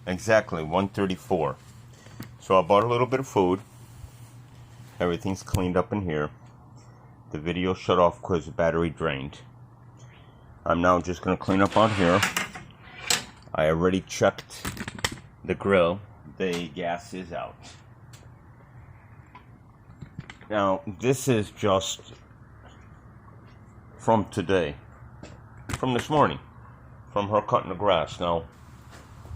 Exactly, 1:34. So I bought a little bit of food. Everything's cleaned up in here. The video shut off because the battery drained. I'm now just going to clean up on here. I already checked the grill. The gas is out. Now, this is just from today. From this morning. From her cutting the grass. Now,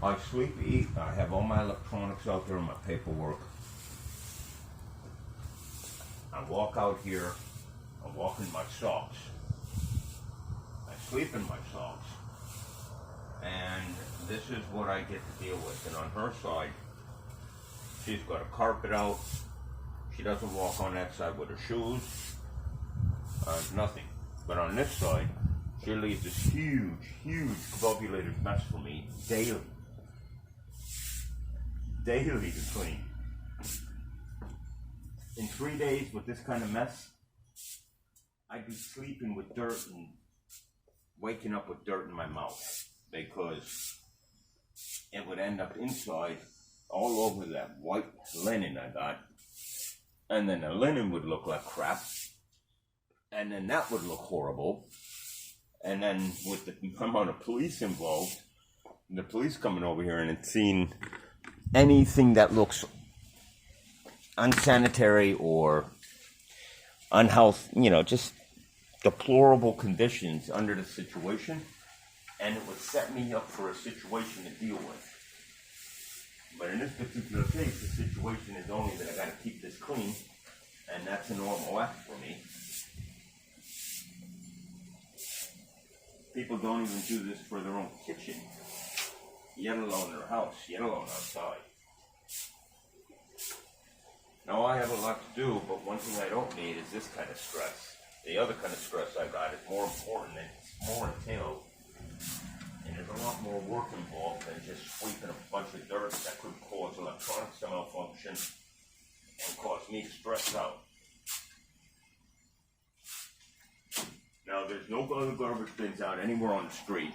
I sleep, eat, I have all my electronics out there and my paperwork. I walk out here, I walk in my socks. I sleep in my socks. And this is what I get to deal with. And on her side, she's got a carpet out. She doesn't walk on that side with her shoes. Nothing. But on this side, she leaves this huge, huge coagulated mess for me daily. Daily to clean. In 3 days with this kind of mess, I'd be sleeping with dirt and waking up with dirt in my mouth because it would end up inside all over that white linen I got, and then the linen would look like crap, and then that would look horrible, and then with the amount of police involved, the police coming over here and seeing anything that looks unsanitary or unhealthy, just deplorable conditions under the situation, and it would set me up for a situation to deal with. But in this particular case, the situation is only that I got to keep this clean, and that's a normal act for me. People don't even do this for their own kitchen, yet alone their house, yet alone outside. Now I have a lot to do, but one thing I don't need is this kind of stress. The other kind of stress I got is more important and it's more entailed. And there's a lot more work involved than just sweeping a bunch of dirt that could cause electronics to malfunction and cause me to stress out. Now there's no other garbage bins out anywhere on the street.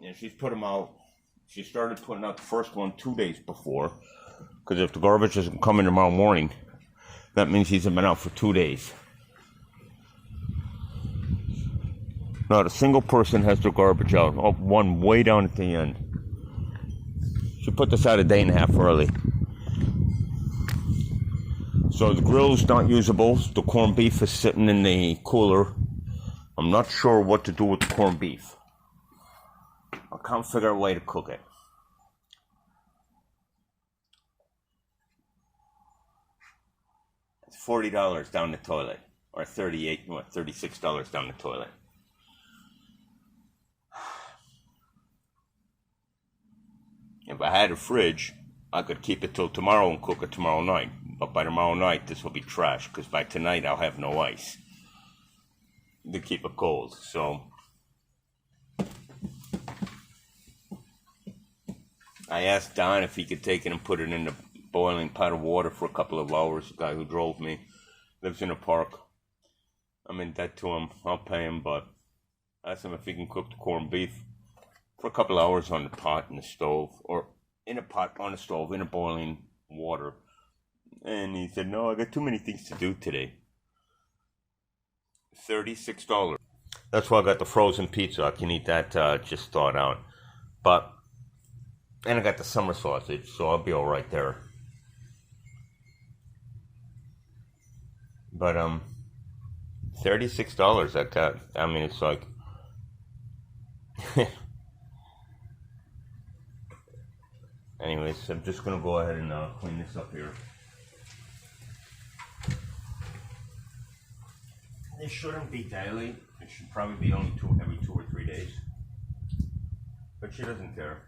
And she's put them out. She started putting out the first one 2 days before. Because if the garbage isn't coming tomorrow morning, that means he's been out for 2 days. Not a single person has their garbage out. Oh, one way down at the end. She put this out a day and a half early. So the grill's not usable. The corned beef is sitting in the cooler. I'm not sure what to do with the corned beef. I can't figure out a way to cook it. It's $40 down the toilet. Or $36 down the toilet. If I had a fridge, I could keep it till tomorrow and cook it tomorrow night. But by tomorrow night, this will be trash, because by tonight, I'll have no ice to keep it cold. So I asked Don if he could take it and put it in the boiling pot of water for a couple of hours. The guy who drove me lives in a park. I'm in debt to him. I'll pay him, but I asked him if he can cook the corned beef for a couple of hours on the pot in the stove, or in a pot on the stove in a boiling water. And he said, no, I got too many things to do today. $36. That's why I got the frozen pizza. I can eat that just thawed out. And I got the summer sausage, so I'll be all right there. But $36 I got. I mean, it's like anyways, I'm just gonna go ahead and clean this up here. It shouldn't be daily. It should probably be only every 2 or 3 days. But she doesn't care.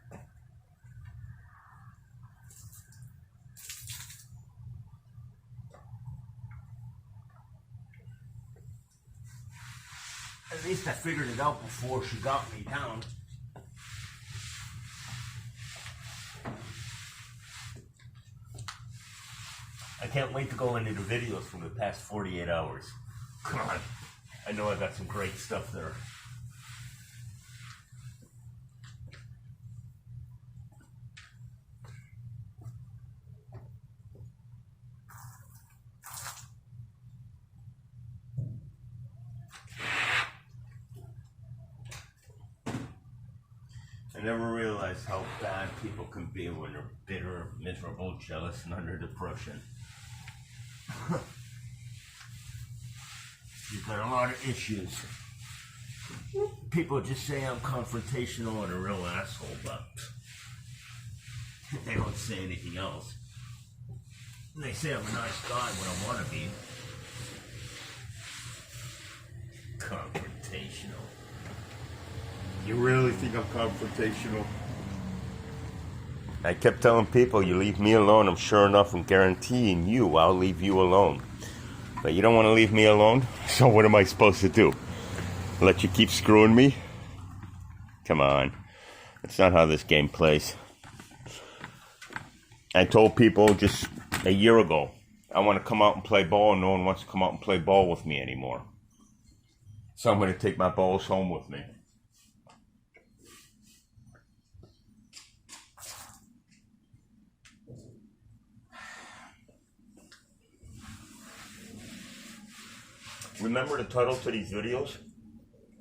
At least I figured it out before she got me down. I can't wait to go into the videos from the past 48 hours. God, I know I got some great stuff there. I never realized how bad people can be when they're bitter, miserable, jealous, and under depression. You've got a lot of issues. People just say I'm confrontational and a real asshole, but they don't say anything else. And they say I'm a nice guy when I want to be. Confrontational. You really think I'm confrontational? I kept telling people, you leave me alone, I'm sure enough, I'm guaranteeing you I'll leave you alone. But you don't want to leave me alone, so what am I supposed to do? Let you keep screwing me? Come on. That's not how this game plays. I told people just a year ago, I want to come out and play ball, and no one wants to come out and play ball with me anymore. So I'm going to take my balls home with me. Remember the title to these videos?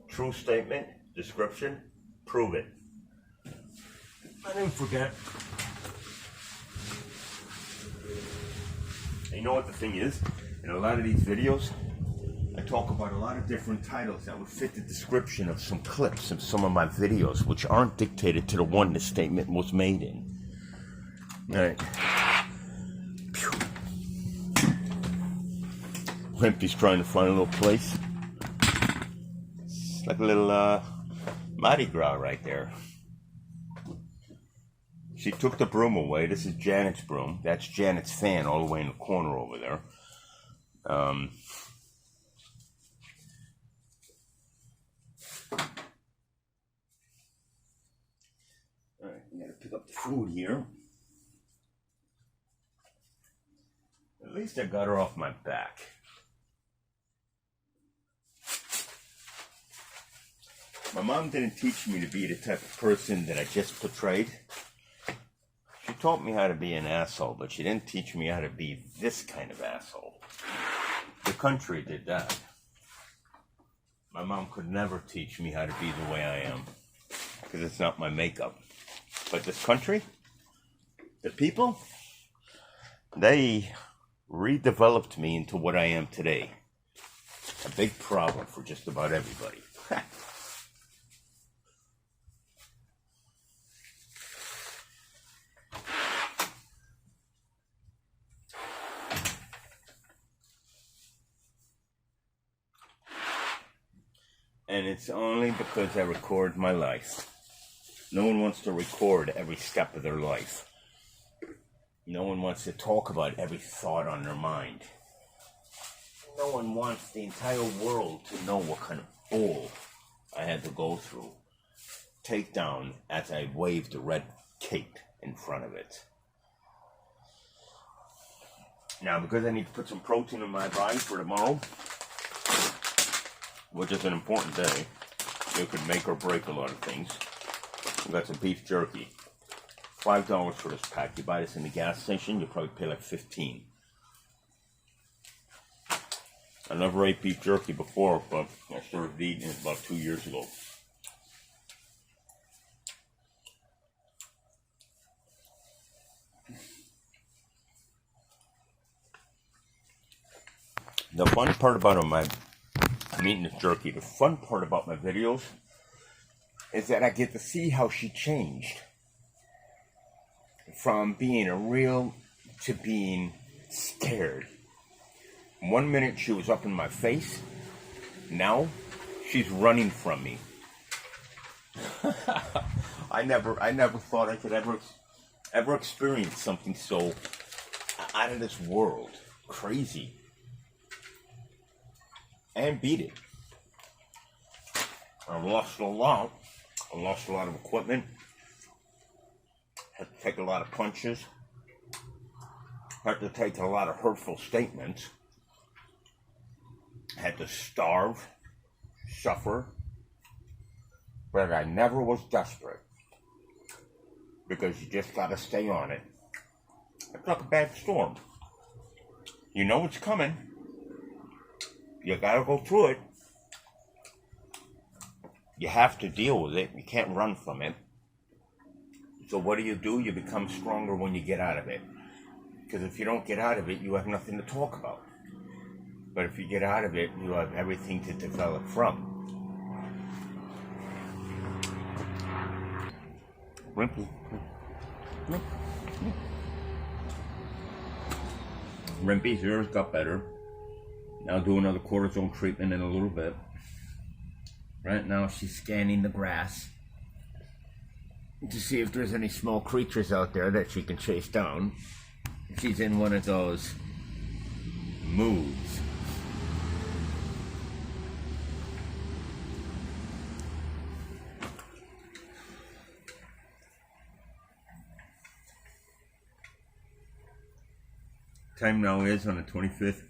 True statement, description, prove it. I didn't forget. And you know what the thing is? In a lot of these videos, I talk about a lot of different titles that would fit the description of some clips in some of my videos, which aren't dictated to the one the statement was made in. Alright. Wimpy's trying to find a little place. It's like a little Mardi Gras right there. She took the broom away. This is Janet's broom. That's Janet's fan all the way in the corner over there. Alright, we gotta pick up the food here. At least I got her off my back. My mom didn't teach me to be the type of person that I just portrayed. She taught me how to be an asshole, but she didn't teach me how to be this kind of asshole. The country did that. My mom could never teach me how to be the way I am, because it's not my makeup. But this country, the people, they redeveloped me into what I am today. A big problem for just about everybody. And it's only because I record my life. No one wants to record every step of their life. No one wants to talk about every thought on their mind. No one wants the entire world to know what kind of bull I had to go through, take down as I waved the red cape in front of it. Now, because I need to put some protein in my body for tomorrow, which is an important day, it could make or break a lot of things. We got some beef jerky. $5 for this pack. You buy this in the gas station, you probably pay like $15. I never ate beef jerky before, but I started eating it about 2 years ago. The fun part about I'm eating this jerky. The fun part about my videos is that I get to see how she changed from being a real to being scared. 1 minute she was up in my face. Now she's running from me. I never thought I could ever experience something so out of this world, crazy, and beat it. I lost a lot. I lost a lot of equipment. Had to take a lot of punches. Had to take a lot of hurtful statements. Had to starve, suffer. But I never was desperate. Because you just gotta stay on it. It's like a bad storm. You know it's coming. You gotta go through it. You have to deal with it. You can't run from it. So what do? You become stronger when you get out of it. Because if you don't get out of it, you have nothing to talk about. But if you get out of it, you have everything to develop from. Rimpy's ears got better. I'll do another cortisone treatment in a little bit. Right now she's scanning the grass to see if there's any small creatures out there that she can chase down. She's in one of those moods. Time now is on the 25th,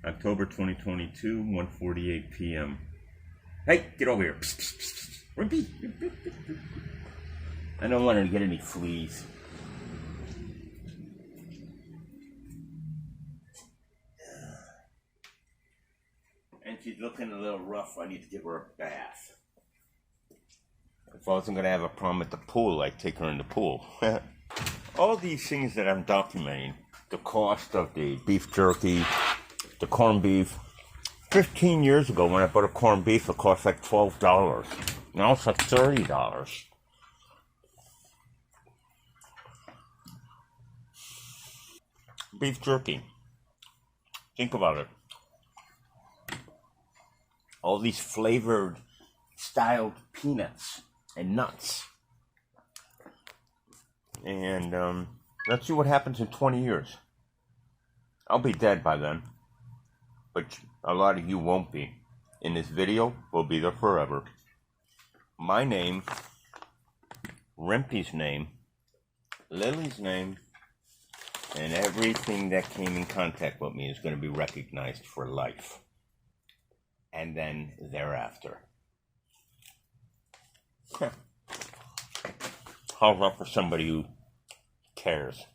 October 2022, 1:48 p.m. Hey, get over here. Rimpy. I don't want her to get any fleas. And she's looking a little rough. I need to give her a bath. If I wasn't going to have a problem at the pool, I'd take her in the pool. All these things that I'm documenting, the cost of the beef jerky, the corned beef. 15 years ago when I bought a corned beef, it cost like $12. Now it's like $30. Beef jerky. Think about it. All these flavored, styled peanuts and nuts. And let's see what happens in 20 years. I'll be dead by then. But a lot of you won't be. In this video, we'll be there forever. My name, Rimpy's name, Lily's name, and everything that came in contact with me is going to be recognized for life. And then thereafter. How's that for somebody who cares?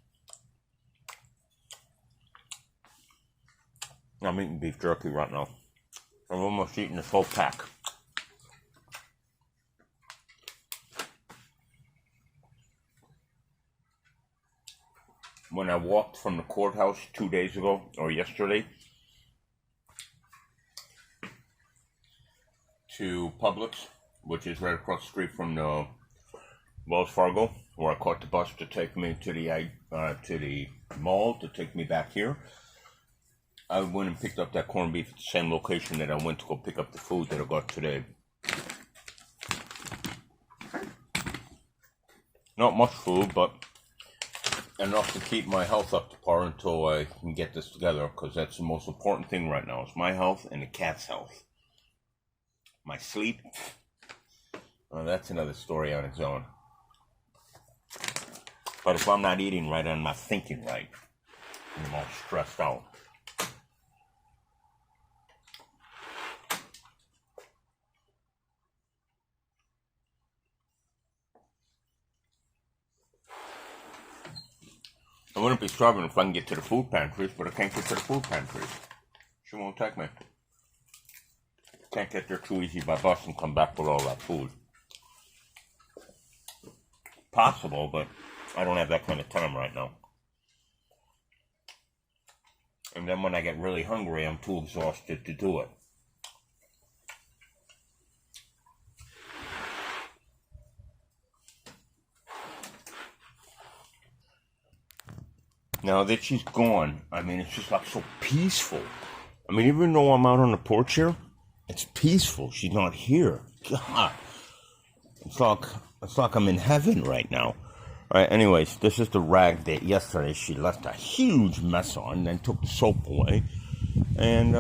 I'm eating beef jerky right now. I've almost eaten this whole pack. When I walked from the courthouse 2 days ago, or yesterday, to Publix, which is right across the street from the Wells Fargo, where I caught the bus to take me to the mall to take me back here. I went and picked up that corned beef at the same location that I went to go pick up the food that I got today. Not much food, but enough to keep my health up to par until I can get this together, because that's the most important thing right now. It's my health and the cat's health. My sleep, well, that's another story on its own. But if I'm not eating right, I'm not thinking right. I'm all stressed out. I wouldn't be starving if I can get to the food pantries, but I can't get to the food pantries. She won't take me. Can't get there too easy by bus and come back with all that food. Possible, but I don't have that kind of time right now. And then when I get really hungry, I'm too exhausted to do it. Now that she's gone, I mean, it's just like so peaceful. I mean, even though I'm out on the porch here, it's peaceful. She's not here. God, it's like I'm in heaven right now. All right. Anyways, this is the rag that yesterday she left a huge mess on, then took the soap away, and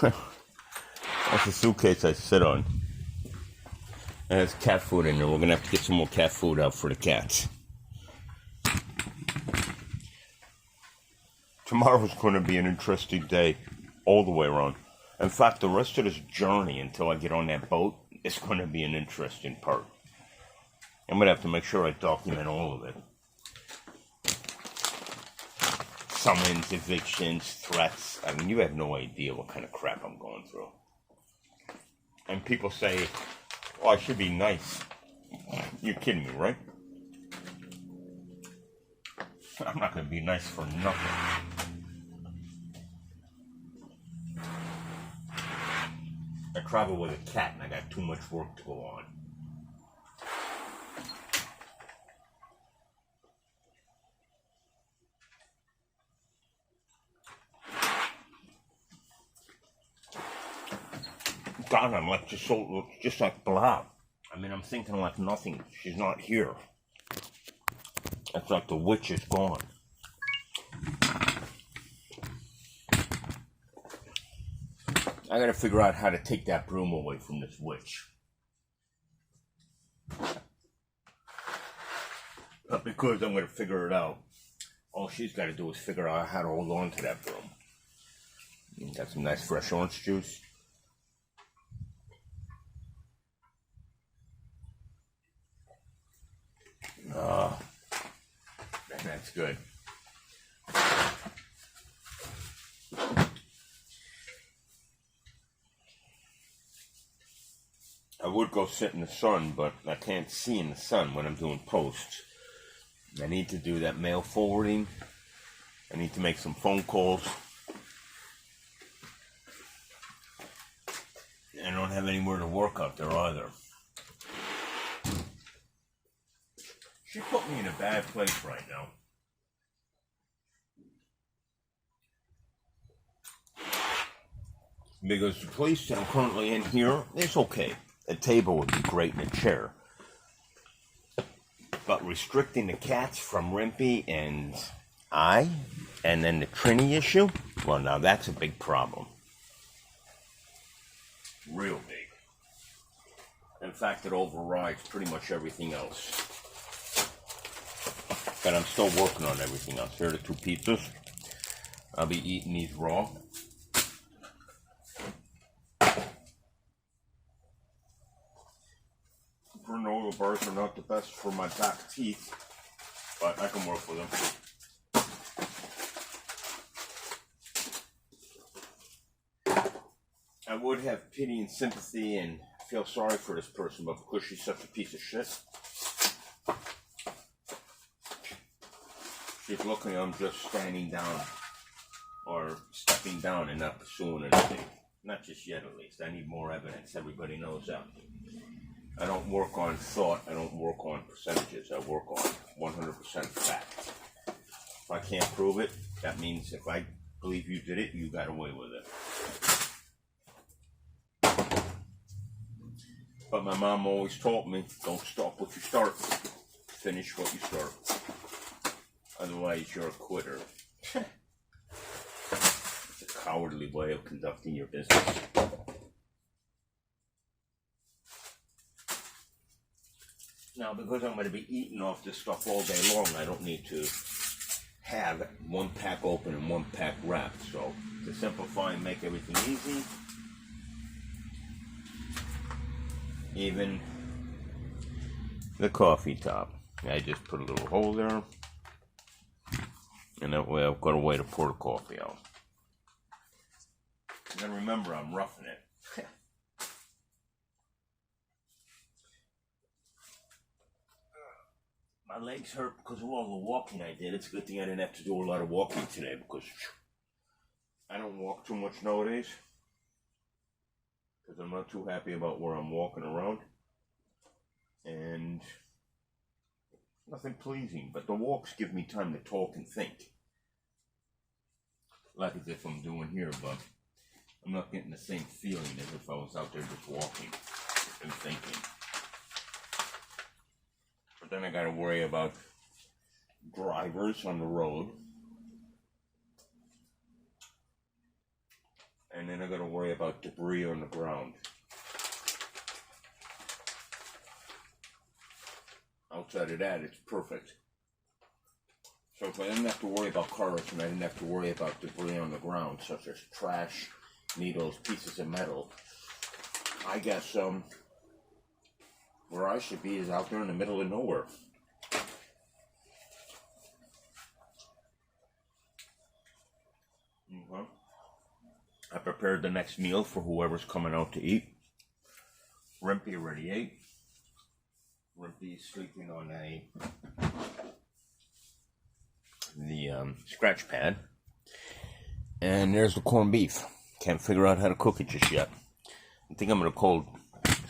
that's the suitcase I sit on. It has cat food in there. We're going to have to get some more cat food out for the cats. Tomorrow's going to be an interesting day all the way around. In fact, the rest of this journey until I get on that boat is going to be an interesting part. I'm going to have to make sure I document all of it. Summons, evictions, threats. I mean, you have no idea what kind of crap I'm going through. And people say, oh, I should be nice. You're kidding me, right? I'm not going to be nice for nothing. I travel with a cat and I got too much work to go on. God, I'm like just like blah. I mean, I'm thinking like nothing. She's not here. It's like the witch is gone. I gotta figure out how to take that broom away from this witch. But because I'm gonna figure it out, all she's gotta do is figure out how to hold on to that broom. Got some nice fresh orange juice. That's good. I would go sit in the sun, but I can't see in the sun when I'm doing posts. I need to do that mail forwarding. I need to make some phone calls. I don't have anywhere to work out there either. She put me in a bad place right now. Because the place that I'm currently in here is okay. A table would be great and a chair. But restricting the cats from Rimpy and and then the Trini issue, well, now that's a big problem. Real big. In fact, it overrides pretty much everything else. But I'm still working on everything else. Here are the 2 pizzas. I'll be eating these raw. Granola bars are not the best for my back teeth, but I can work with them. I would have pity and sympathy and feel sorry for this person, but because she's such a piece of shit, she's lucky I'm just standing down or stepping down and not pursuing anything. Not just yet, at least. I need more evidence. Everybody knows that. I don't work on thought. I don't work on percentages. I work on 100% fact. If I can't prove it, that means if I believe you did it, you got away with it. But my mom always taught me, don't stop what you start. Finish what you start. Otherwise, you're a quitter. It's a cowardly way of conducting your business. Now, because I'm going to be eating off this stuff all day long, I don't need to have 1 pack open and 1 pack wrapped. So, to simplify and make everything easy, even the coffee top, I just put a little hole there, and that way I've got a way to pour the coffee out. And remember, I'm roughing it. My legs hurt because of all the walking I did. It's a good thing I didn't have to do a lot of walking today because I don't walk too much nowadays. Because I'm not too happy about where I'm walking around. And nothing pleasing. But the walks give me time to talk and think. Like as if I'm doing here, but I'm not getting the same feeling as if I was out there just walking and thinking. But then I gotta worry about drivers on the road. And then I gotta worry about debris on the ground. Outside of that, it's perfect. So if I didn't have to worry about cars and I didn't have to worry about debris on the ground, such as trash, needles, pieces of metal, I guess where I should be is out there in the middle of nowhere. I prepared the next meal for whoever's coming out to eat. Rimpy already ate. Rimpy's sleeping on the scratch pad. And there's the corned beef. Can't figure out how to cook it just yet. I think I'm going to call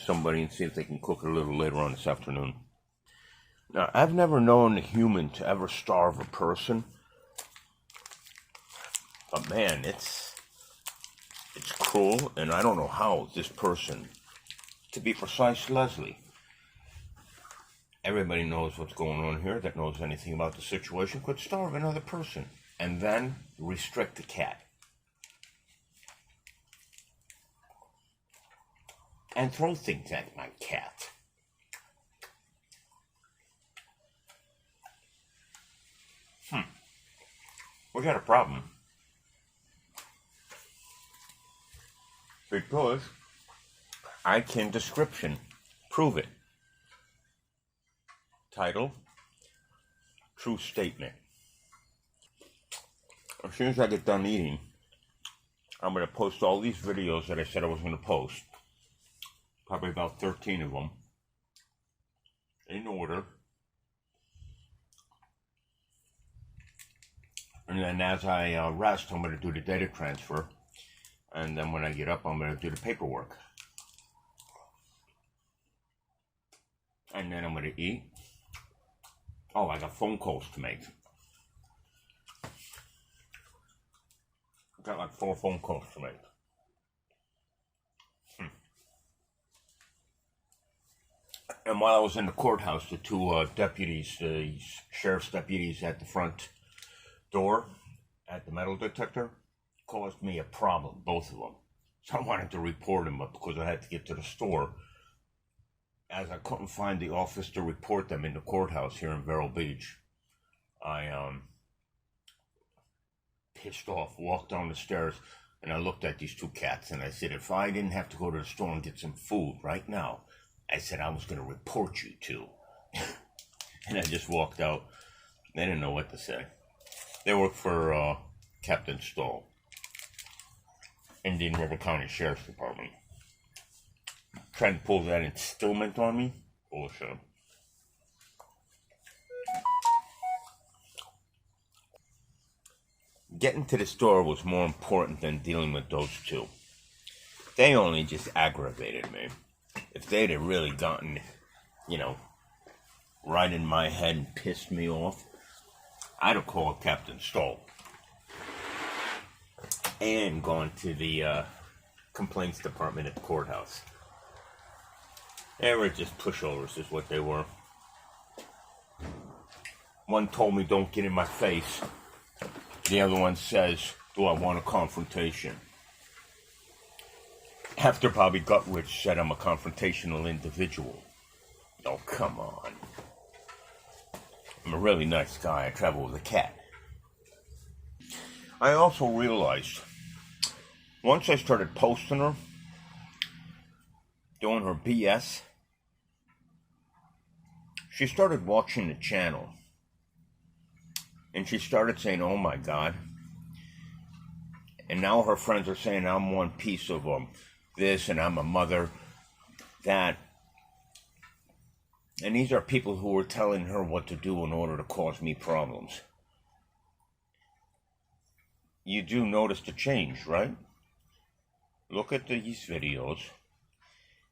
somebody and see if they can cook it a little later on this afternoon. Now, I've never known a human to ever starve a person. But man, it's cruel, and I don't know how this person, to be precise, Leslie. Everybody knows what's going on here that knows anything about the situation could starve another person and then restrict the cat. And throw things at my cat. We got a problem. Because I can description prove it. Title, true statement. As soon as I get done eating, I'm going to post all these videos that I said I was going to post. Probably about 13 of them. In order. And then as I rest, I'm going to do the data transfer. And then when I get up, I'm going to do the paperwork. And then I'm going to eat. Oh, I got phone calls to make. I got like 4 phone calls to make. And while I was in the courthouse, the 2 deputies, the sheriff's deputies at the front door at the metal detector, caused me a problem, both of them. So I wanted to report them, but because I had to get to the store, as I couldn't find the office to report them in the courthouse here in Vero Beach, I pissed off, walked down the stairs, and I looked at these 2 cats, and I said, if I didn't have to go to the store and get some food right now, I said I was going to report you 2. And I just walked out. They didn't know what to say. They work for Captain Stoll, Indian River County Sheriff's Department. Trying to pull that instillment on me? Bullshit. Getting to the store was more important than dealing with those 2. They only just aggravated me. If they'd have really gotten, right in my head and pissed me off, I'd have called Captain Stoll and gone to the complaints department at the courthouse. They were just pushovers is what they were. One told me, don't get in my face. The other one says, do I want a confrontation? After Bobby Gutrich said I'm a confrontational individual. Oh, come on. I'm a really nice guy. I travel with a cat. I also realized, once I started posting her, doing her BS, she started watching the channel. And she started saying, oh my God. And now her friends are saying I'm one piece of this and I'm a mother, that. And these are people who were telling her what to do in order to cause me problems. You do notice the change, right? Look at these videos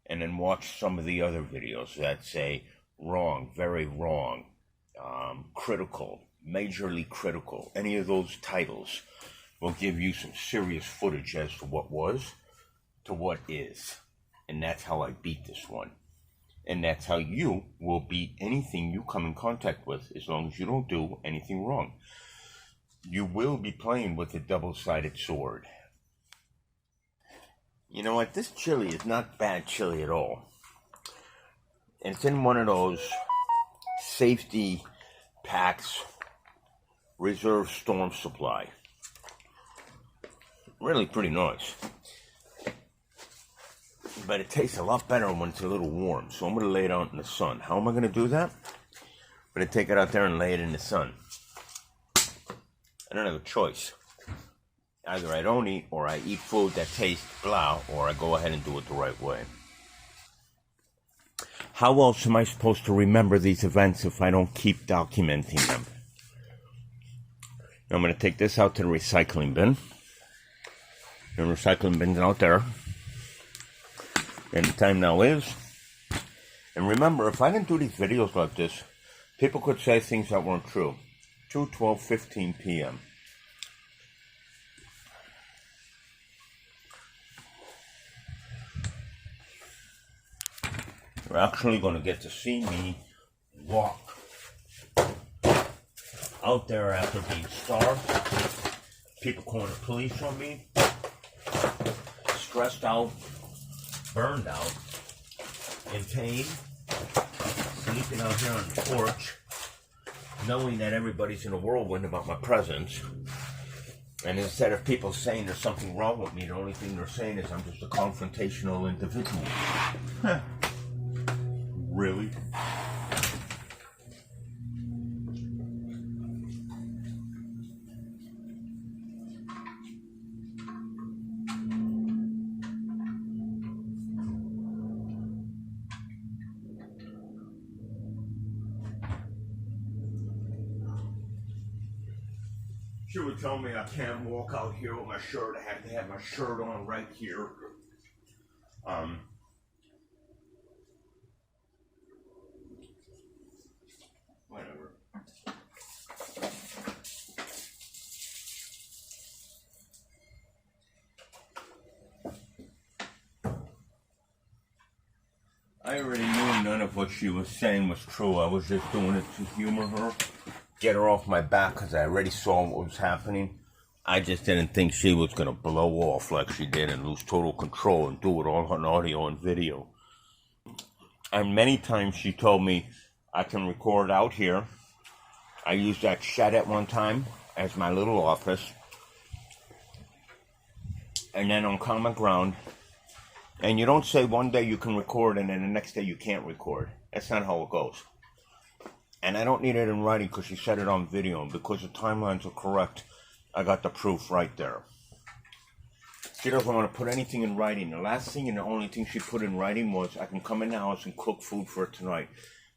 and then watch some of the other videos that say wrong, very wrong, critical, majorly critical. Any of those titles will give you some serious footage as to what was to what is. And that's how I beat this one. And that's how you will beat anything you come in contact with, as long as you don't do anything wrong. You will be playing with a double-sided sword. You know what? This chili is not bad chili at all. And it's in one of those safety packs, reserve storm supply. Really pretty nice. But it tastes a lot better when it's a little warm. So I'm going to lay it out in the sun. How am I going to do that? I'm going to take it out there and lay it in the sun. I don't have a choice. Either I don't eat, or I eat food that tastes blah, or I go ahead and do it the right way. How else am I supposed to remember these events if I don't keep documenting them? I'm going to take this out to the recycling bin. The recycling bin's out there. And the time now is. And remember, if I didn't do these videos like this, people could say things that weren't true. 2:12:15 p.m. You're actually going to get to see me walk out there after being starved. People calling the police on me. Stressed out. Burned out. In pain. Sleeping out here on the porch. Knowing that everybody's in a whirlwind about my presence. And instead of people saying there's something wrong with me, the only thing they're saying is I'm just a confrontational individual. Really? She would tell me I can't walk out here with my shirt. I have to have my shirt on right here. Whatever. I already knew none of what she was saying was true. I was just doing it to humor her. Get her off my back because I already saw what was happening. I just didn't think she was going to blow off like she did and lose total control and do it all on audio and video. And many times she told me I can record out here. I used that shed at one time as my little office. And then on common ground. And you don't say one day you can record and then the next day you can't record. That's not how it goes. And I don't need it in writing because she said it on video. And because the timelines are correct, I got the proof right there. She doesn't want to put anything in writing. The last thing and the only thing she put in writing was, I can come in the house and cook food for her tonight.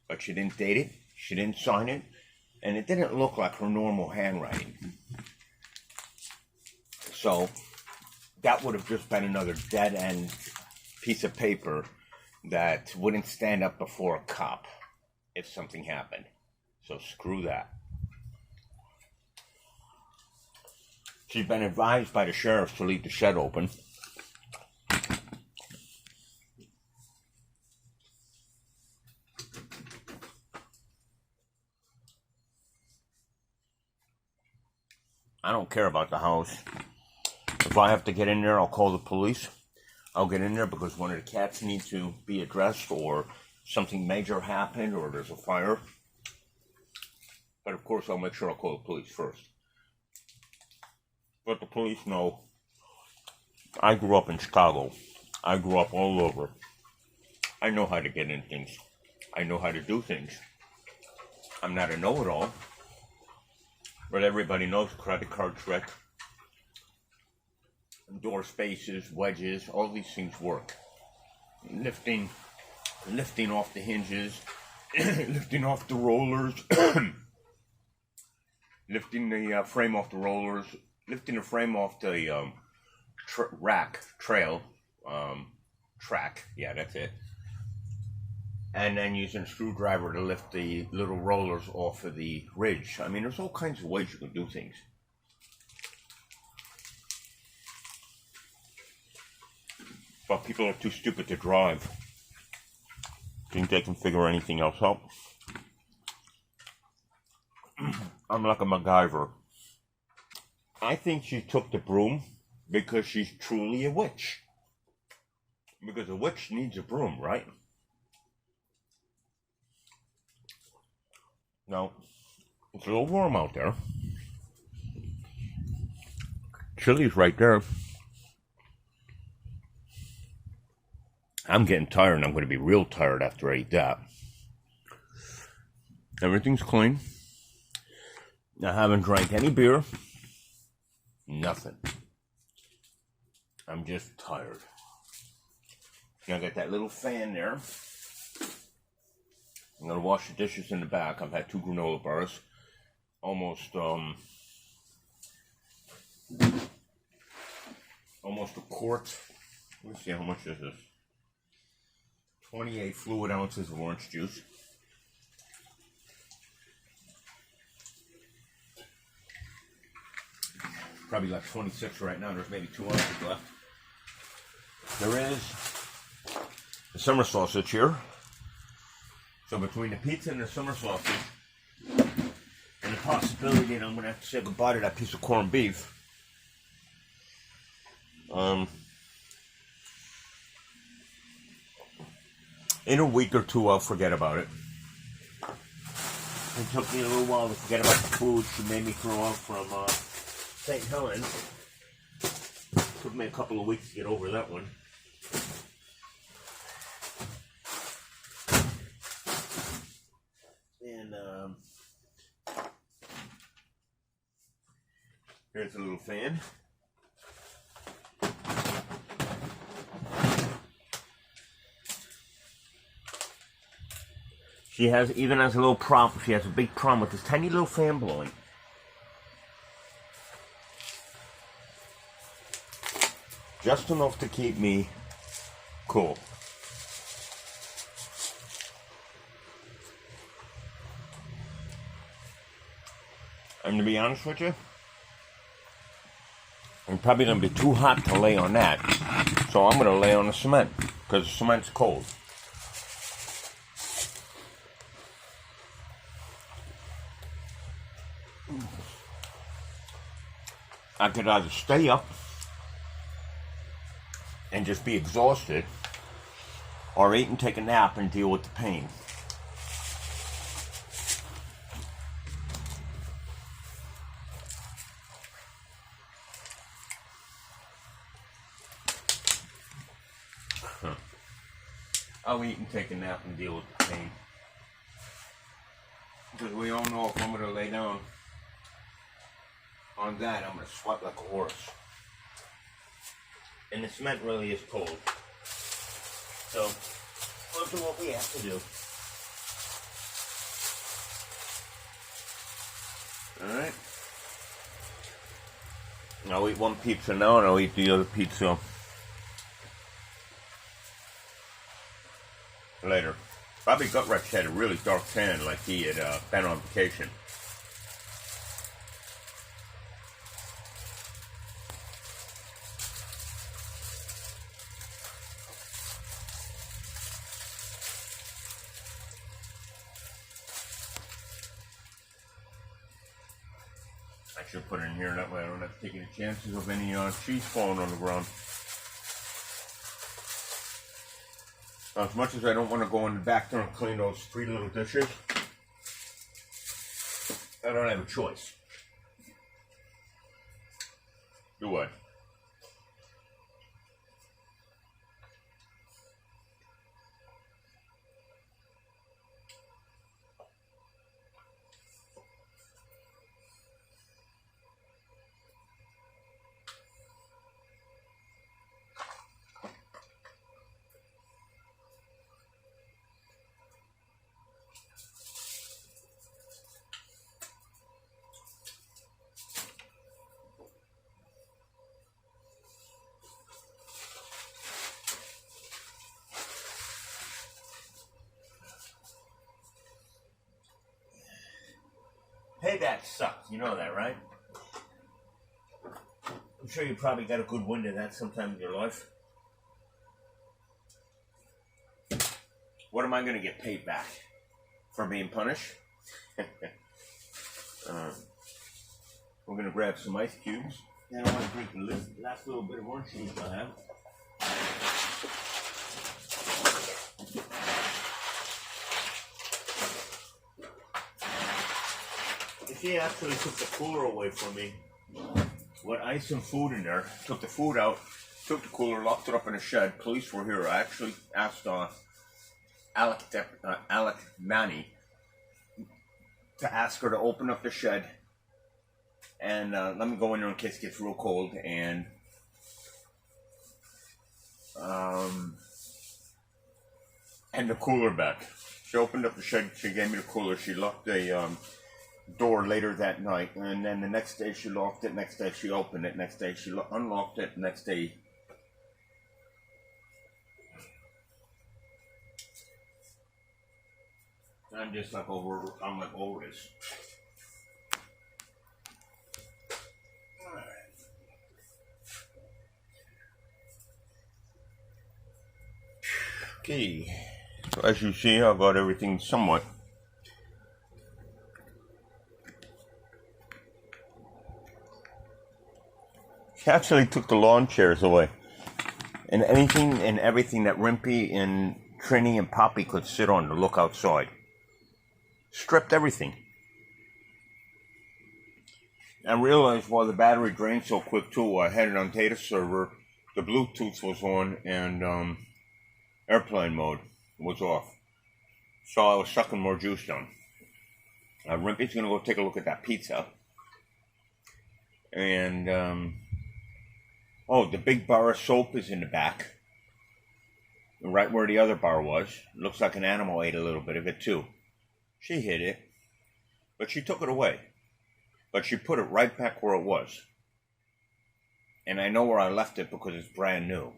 But she didn't date it. She didn't sign it. And it didn't look like her normal handwriting. So that would have just been another dead-end piece of paper that wouldn't stand up before a cop if something happened. So screw that. She's been advised by the sheriff to leave the shed open. I don't care about the house. If I have to get in there, I'll call the police. I'll get in there because one of the cats need to be addressed or something major happened or there's a fire. But of course, I'll make sure I'll call the police first. But the police know I grew up in Chicago. I grew up all over. I know how to get in things. I know how to do things. I'm not a know-it-all. But everybody knows credit card trick, door spaces, wedges, all these things work. Lifting off the hinges, lifting off the rollers, lifting the frame off the rollers, lifting the frame off the track, yeah, that's it. And then using a screwdriver to lift the little rollers off of the ridge. I mean, there's all kinds of ways you can do things. But people are too stupid to drive. Think they can figure anything else out? I'm like a MacGyver. I think she took the broom because she's truly a witch. Because a witch needs a broom, right? Now, it's a little warm out there. Chili's right there. I'm getting tired, and I'm going to be real tired after I eat that. Everything's clean. I haven't drank any beer. Nothing. I'm just tired. Now I got that little fan there. I'm gonna wash the dishes in the back. I've had 2 granola bars, almost a quart. Let's see how much this is. 28 fluid ounces of orange juice. Probably like 26 right now. There's maybe 2 ounces left. There is the summer sausage here. So between the pizza and the summer sausage, and the possibility that I'm going to have to say goodbye to that piece of corned beef, in a week or 2 I'll forget about it. It took me a little while to forget about the food she made me throw out from St. Helens. Took me a couple of weeks to get over that one. And here's a little fan. She even has a little problem. She has a big problem with this tiny little fan blowing. Just enough to keep me cool. And to be honest with you, I'm probably going to be too hot to lay on that. So I'm going to lay on the cement, because the cement's cold. I could either stay up and just be exhausted, or eat and take a nap and deal with the pain. I'll eat and take a nap and deal with the pain. Because we all know if I'm going to lay down on that, I'm going to sweat like a horse. And the cement really is cold. So, we'll do what we have to do. Alright. I'll eat one pizza now and I'll eat the other pizza later. Bobby Gutrich had a really dark tan, like he had been on vacation. I should put it in here, that way I don't have to take any chances of any cheese falling on the ground. As much as I don't want to go in the back there and clean those 3 little dishes, I don't have a choice. Do I? Payback sucks, you know that, right? I'm sure you probably got a good wind of that sometime in your life. What am I going to get paid back? For being punished? We're going to grab some ice cubes. And I want to drink the last little bit of orange juice I have. She actually took the cooler away from me. With ice and food in there. Took the food out, took the cooler, locked it up in a shed. Police were here. I actually asked Alec Manny to ask her to open up the shed and let me go in there in case it gets real cold and the cooler back. She opened up the shed, she gave me the cooler, she locked the door later that night, and then the next day she locked it, next day she opened it, next day she unlocked it, next day. I'm just like over this. Okay, so as you see, I got everything somewhat. She actually took the lawn chairs away, and anything and everything that Rimpy and Trini and Poppy could sit on to look outside. Stripped everything. I realized while the battery drained so quick too, I had it on data server, the Bluetooth was on, and airplane mode was off. So I was sucking more juice down. Rimpy's gonna go take a look at that pizza. And, oh, the big bar of soap is in the back. Right where the other bar was. Looks like an animal ate a little bit of it too. She hid it, but she took it away. But she put it right back where it was. And I know where I left it because it's brand new.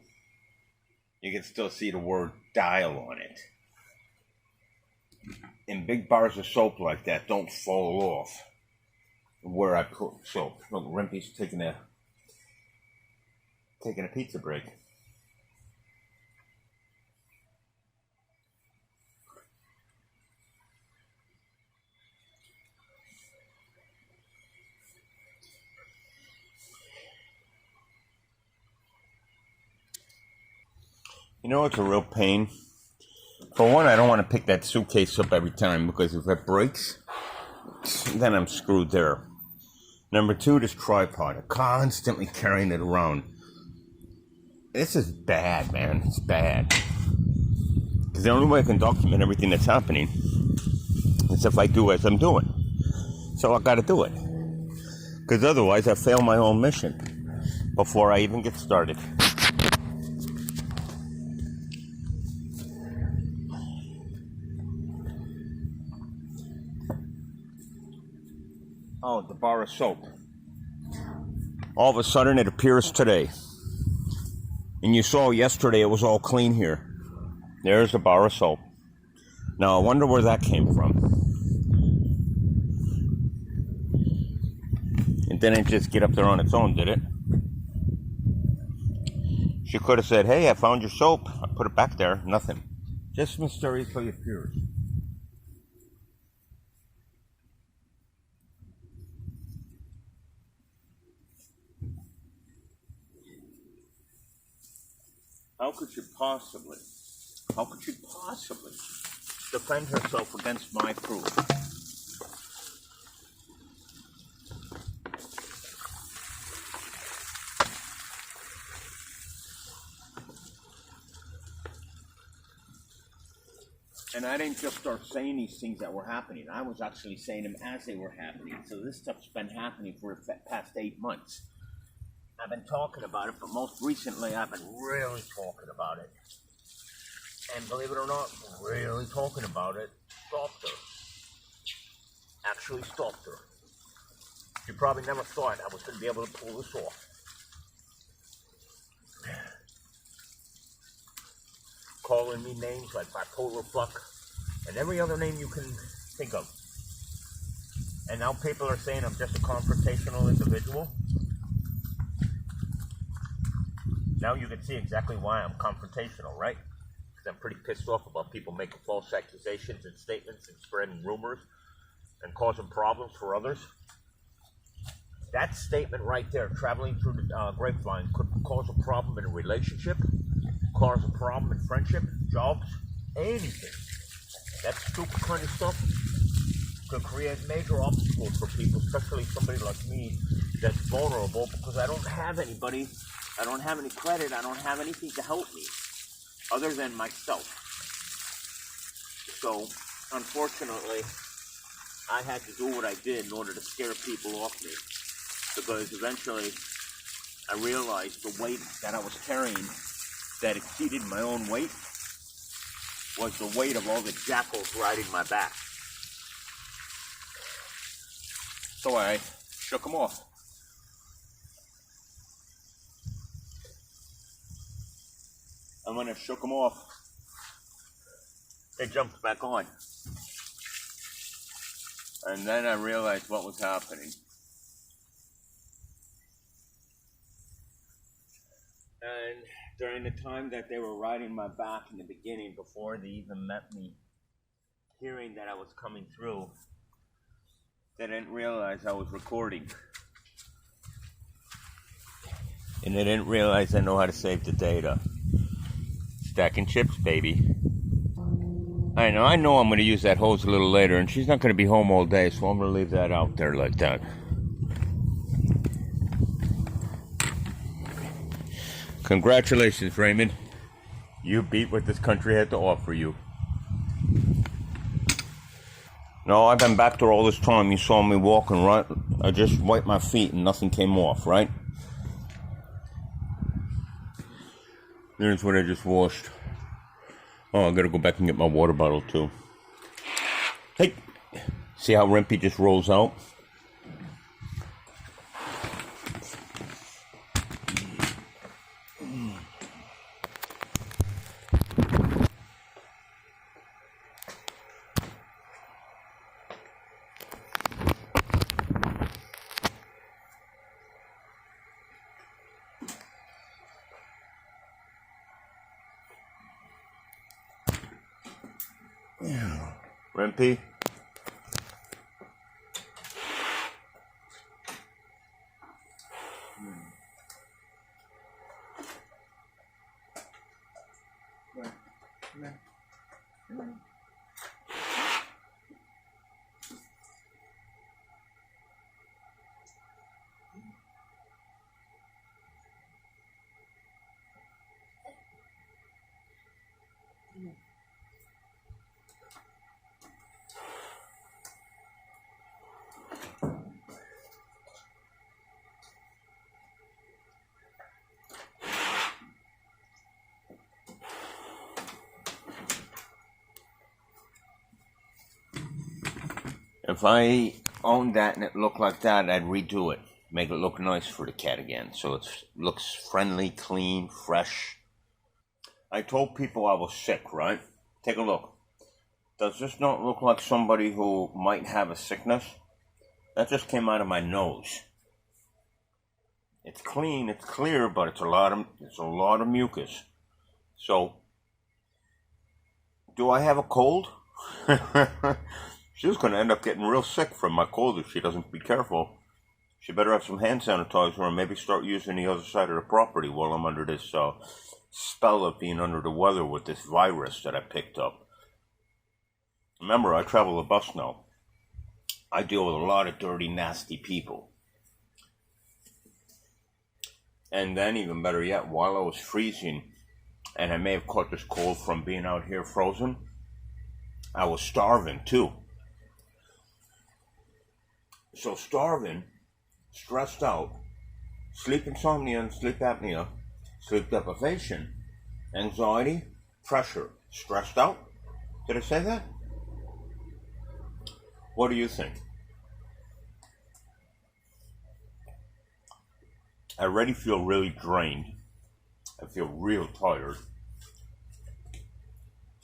You can still see the word dial on it. And big bars of soap like that don't fall off where I put soap. Look, Rimpy's taking a pizza break. You know it's a real pain? For one, I don't want to pick that suitcase up every time because if it breaks, then I'm screwed there. Number two, this tripod. I'm constantly carrying it around. This is bad, man. It's bad. Because the only way I can document everything that's happening is if I do as I'm doing. So I got to do it. Because otherwise I fail my own mission before I even get started. Oh, the bar of soap. All of a sudden it appears today. And you saw yesterday it was all clean here. There's the bar of soap. Now I wonder where that came from. It didn't just get up there on its own, did it? She could have said, hey, I found your soap. I put it back there. Nothing. Just mysteriously appears. How could she possibly defend herself against my proof? And I didn't just start saying these things that were happening. I was actually saying them as they were happening. So this stuff's been happening for the past 8 months. I've been talking about it, but most recently I've been really talking about it. And believe it or not, really talking about it, stalked her. Actually stalked her. She probably never thought I was going to be able to pull this off. Calling me names like bipolar fuck and every other name you can think of. And now people are saying I'm just a confrontational individual. Now you can see exactly why I'm confrontational, right? Because I'm pretty pissed off about people making false accusations and statements and spreading rumors and causing problems for others. That statement right there, traveling through the grapevine, could cause a problem in a relationship, cause a problem in friendship, jobs, anything. That stupid kind of stuff could create major obstacles for people, especially somebody like me that's vulnerable because I don't have anybody. I don't have any credit. I don't have anything to help me other than myself. So, unfortunately, I had to do what I did in order to scare people off me. Because eventually, I realized the weight that I was carrying that exceeded my own weight was the weight of all the jackals riding my back. So I shook them off. And when I shook them off, they jumped back on. And then I realized what was happening. And during the time that they were riding my back in the beginning, before they even met me, hearing that I was coming through, they didn't realize I was recording. And they didn't realize I know how to save the data. Stacking chips, baby. I know I'm going to use that hose a little later, and she's not going to be home all day, so I'm going to leave that out there like that. Congratulations, Raymond. You beat what this country had to offer you. No, I've been back there all this time. You saw me walk and run. I just wiped my feet and nothing came off, right? There's what I just washed. Oh, I gotta go back and get my water bottle too. Hey, see how Rimpy just rolls out? Rimpy? If I owned that and it looked like that, I'd redo it. Make it look nice for the cat again. So it looks friendly, clean, fresh. I told people I was sick, right? Take a look. Does this not look like somebody who might have a sickness? That just came out of my nose. It's clean, it's clear, but it's a lot of mucus. So, do I have a cold? She's going to end up getting real sick from my cold if she doesn't be careful. She better have some hand sanitizer or maybe start using the other side of the property while I'm under this spell of being under the weather with this virus that I picked up. Remember, I travel a bus now. I deal with a lot of dirty, nasty people. And then, even better yet, while I was freezing, and I may have caught this cold from being out here frozen, I was starving too. So starving, stressed out, sleep insomnia and sleep apnea, sleep deprivation, anxiety, pressure, stressed out. Did I say that? What do you think? I already feel really drained. I feel real tired.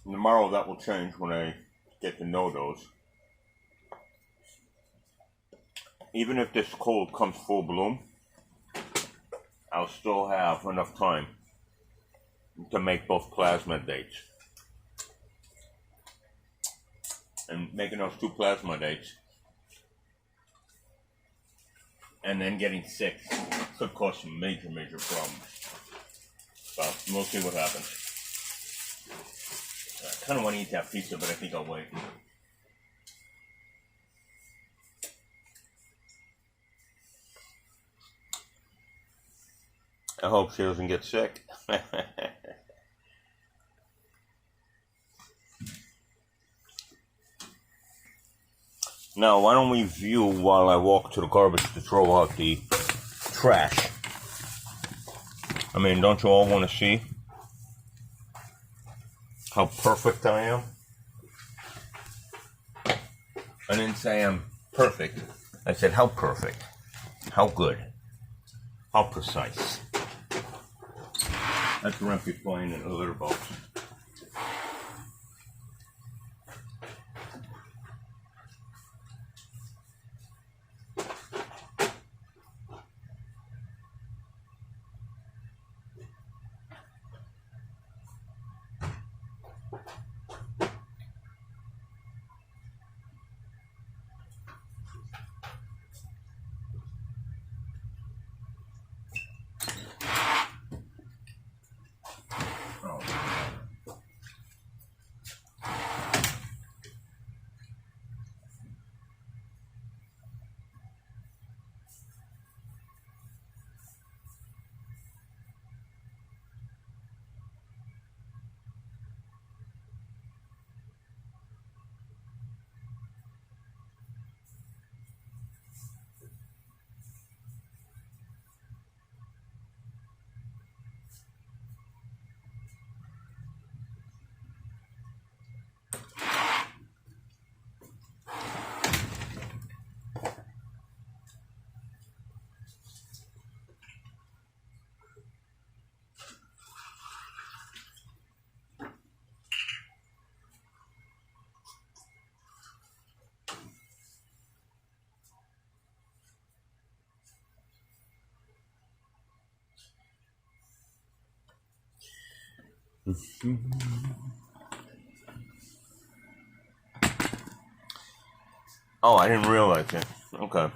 And tomorrow that will change when I get to know those. Even if this cold comes full bloom, I'll still have enough time to make both plasma dates. And making those 2 plasma dates and then getting sick could cause some major problems. Well, we'll see what happens. I kind of want to eat that pizza, but I think I'll wait. I hope she doesn't get sick. Now, why don't we view while I walk to the garbage to throw out the trash? I mean, don't you all want to see how perfect I am. I didn't say I'm perfect. I said how perfect, how good, how precise. That's Rempy playing in a litter box. Oh, I didn't realize it. Okay.